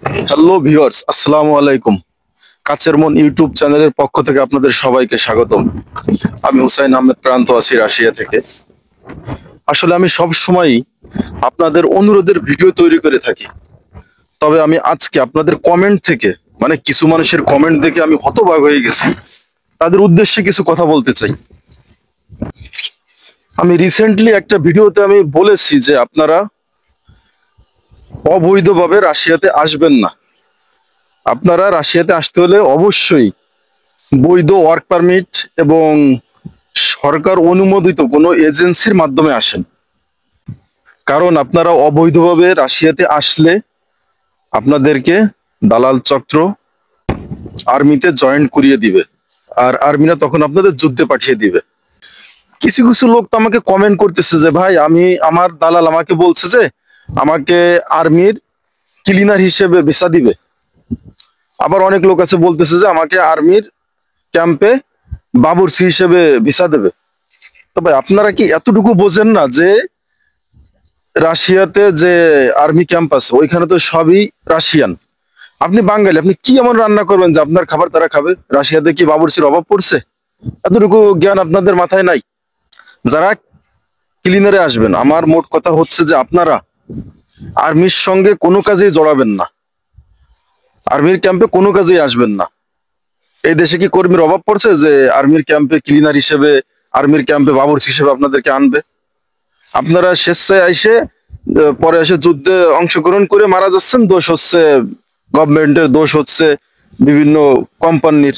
Hello viewers, আসসালামু আলাইকুম। কাছের মন ইউটিউব চ্যানেলের পক্ষ থেকে আপনাদের সবাইকে স্বাগতম। আমি হুসাইন আহমেদ প্রান্ত আছি রাশিয়া থেকে। আসলে আমি সব সময় আপনাদের অনুরোধের ভিডিও তৈরি করে থাকি। তবে আমি আজকে আপনাদের কমেন্ট থেকে মানে কিছু মানুষের কমেন্ট দেখে আমি হতবাক হয়ে গেছি। তাদের উদ্দেশ্যে কিছু কথা বলতে চাই। আমি রিসেন্টলি একটা ভিডিওতে আমি বলেছি যে আপনারা অবৈধভাবে রাশিয়াতে আসবেন না। আপনারা রাশিয়াতে আসতে হলে অবশ্যই বৈধ ওয়ার্ক পারমিট এবং সরকার অনুমোদিত কোনো এজেন্সির মাধ্যমে আসেন। কারণ আপনারা অবৈধভাবে রাশিয়াতে আসলে আপনাদেরকে দালাল চক্র আর্মিতে জয়েন করিয়ে দিবে, আর আর্মিরা তখন আপনাদের যুদ্ধে পাঠিয়ে দিবে। কিছু কিছু লোক তো আমাকে কমেন্ট করতেছে যে ভাই, আমার দালাল আমাকে বলছে যে আমাকে আর্মির ক্লিনার হিসেবে ভিসা দিবে। আবার অনেক লোক আছে বলতেছে যে আমাকে আর্মির ক্যাম্পে বাবুর্চি হিসেবে ভিসা দেবে। তো ভাই, আপনারা কি এতটুকু বোঝেন না যে রাশিয়াতে যে আর্মি ক্যাম্প আছে ওইখানে তো সবই রাশিয়ান। আপনি বাঙালি, আপনি কি এমন রান্না করবেন যে আপনার খাবার তারা খাবে? রাশিয়াতে কি বাবুর্চির অভাব পড়ছে? এতটুকু জ্ঞান আপনাদের মাথায় নাই। যারা ক্লিনারে আসবেন, আমার মোট কথা হচ্ছে যে আপনারা আর্মির সঙ্গে কোনো কাজেই জড়াবেন না, আর্মির ক্যাম্পে কোনো কাজেই আসবেন না। এই দেশে কি কর্মীর অভাব পড়ছে যে আর্মির ক্যাম্পে ক্লিনার হিসেবে, আর্মির ক্যাম্পে বাবুর্চি হিসেবে আপনাদেরকে আনবে? আপনারা স্বেচ্ছায় এসে পরে এসে যুদ্ধে অংশগ্রহণ করে মারা যাচ্ছেন। দোষ হচ্ছে গভর্নমেন্টের, দোষ হচ্ছে বিভিন্ন কোম্পানির।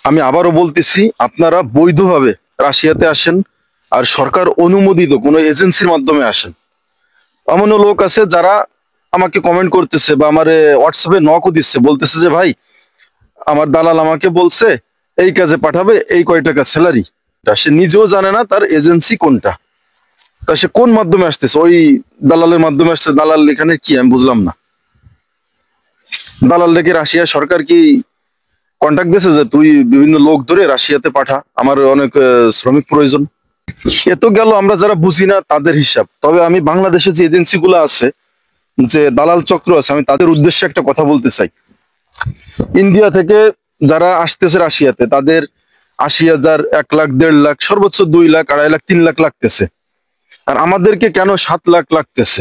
আমি আবারও বলতেছি, আপনারা বৈধভাবে রাশিয়াতে আসেন আর সরকার অনুমোদিত কোনো এজেন্সির মাধ্যমে আসেন। এমনও লোক আছে যারা আমাকে কমেন্ট করতেছে বা আমার হোয়াটসঅ্যাপে নকও দিচ্ছে, বলতেছে যে ভাই, আমার দালাল আমাকে বলছে এই কাজে পাঠাবে, এই কয় টাকা স্যালারি। সে নিজেও জানে না তার এজেন্সি কোনটা। তা সে কোন মাধ্যমে আসতেছে? ওই দালালের মাধ্যমে আসছে। দালাল এখানে কি আমি বুঝলাম না। দালাল রেখে রাশিয়া সরকার কি কন্ট্যাক্ট দিয়েছে যে তুই বিভিন্ন লোক ধরে রাশিয়াতে পাঠা, আমার অনেক শ্রমিক প্রয়োজন? এ তো গেল আমরা যারা বুঝি না তাদের হিসাব। তবে আমি বাংলাদেশে যে এজেন্সি গুলো আছে, যে দালাল চক্র আছে, আমি তাদের উদ্দেশ্যে একটা কথা বলতে চাই। ইন্ডিয়া থেকে যারা আসতেছে রাশিয়াতে, তাদের ৮০,০০০, ১ লাখ, ১.৫ লাখ, সর্বোচ্চ ২ লাখ, ২.৫ লাখ, ৩ লাখ লাগতেছে। আর আমাদেরকে কেন ৭ লাখ লাগতেছে?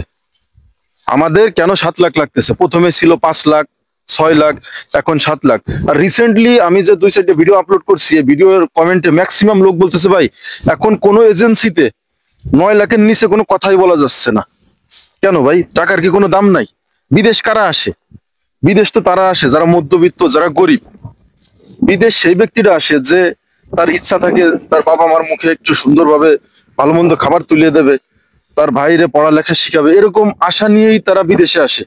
আমাদের কেন ৭ লাখ লাগতেছে? প্রথমে ছিল ৫ লাখ, ৬ লাখ, এখন ৭ লাখ। আর রিসেন্টলি আমি যে ২-৪টে ভিডিও আপলোড করছি, এই ভিডিওর কমেন্টে ম্যাক্সিমাম লোক বলতেছে ভাই, এখন কোনো এজেন্সিতে ৯ লাখের নিচে কোনো কথাই বলা যাচ্ছে না। কেন ভাই? টাকার কি কোনো দাম নাই? বিদেশ কারা আসে? বিদেশ তো তারা আসে যারা মধ্যবিত্ত, যারা গরিব। বিদেশ সেই ব্যক্তিরা আসে যে তার ইচ্ছা থাকে তার বাবা মার মুখে একটু সুন্দরভাবে ভালো মন্দ খাবার তুলে দেবে, তার ভাইরে পড়ালেখা শিখাবে, এরকম আশা নিয়েই তারা বিদেশে আসে।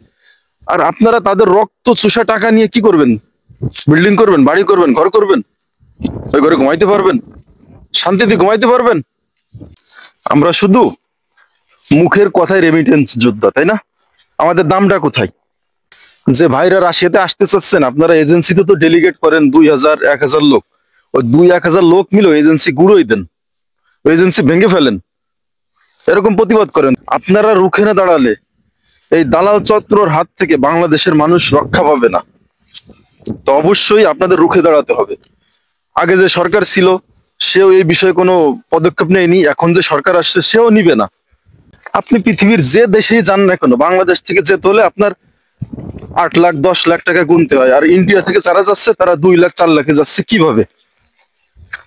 আর আপনারা তাদের রক্ত চুষা টাকা নিয়ে কি করবেন? বিল্ডিং করবেন, বাড়ি করবেন, ঘর করবেন? ওই ঘরে ঘুমাইতে পারবেন? শান্তিতে ঘুমাইতে পারবেন? আমরা শুধু মুখের কথায় রেমিটেন্স যোদ্ধা, তাই না? আমাদের দামটা কোথায়? যে ভাইরা রাশিয়াতে আসতে চাচ্ছেন, আপনারা এজেন্সিতে তো ডেলিগেট করেন ২,০০০, ১,০০০ লোক। ওই ২-১,০০০ লোক মিলে এজেন্সি গুঁড়োই দেন, ওই এজেন্সি ভেঙে ফেলেন, এরকম প্রতিবাদ করেন। আপনারা রুখে না দাঁড়ালে এই দালাল চক্রর হাত থেকে বাংলাদেশের মানুষ রক্ষা পাবে না। তো অবশ্যই আপনাদের রুখে দাঁড়াতে হবে। আগে যে সরকার ছিল সেও এই বিষয়ে কোনো পদক্ষেপ নেয়নি, এখন যে সরকার আসছে সেও নিবে না। আপনি পৃথিবীর যে দেশেই যান না কেন, বাংলাদেশ থেকে যেতে হলে আপনার ৮ লাখ, ১০ লাখ টাকা গুনতে হয়। আর ইন্ডিয়া থেকে যারা যাচ্ছে তারা ২ লাখ, ৪ লাখে যাচ্ছে। কিভাবে?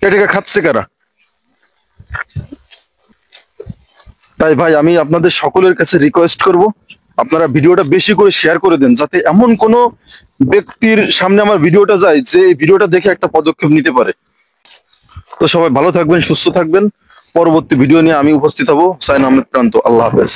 এ টাকা খাচ্ছে কারা? তাই ভাই, আমি আপনাদের সকলের কাছে রিকোয়েস্ট করব, আপনারা ভিডিওটা বেশি করে শেয়ার করে দেন, যাতে এমন কোনো ব্যক্তির সামনে আমার ভিডিওটা যায় যে এই ভিডিওটা দেখে একটা পদক্ষেপ নিতে পারে। তো সবাই ভালো থাকবেন, সুস্থ থাকবেন। পরবর্তী ভিডিও নিয়ে আমি উপস্থিত হব। হুসাইন আহমেদ প্রান্ত। আল্লাহ হাফেজ।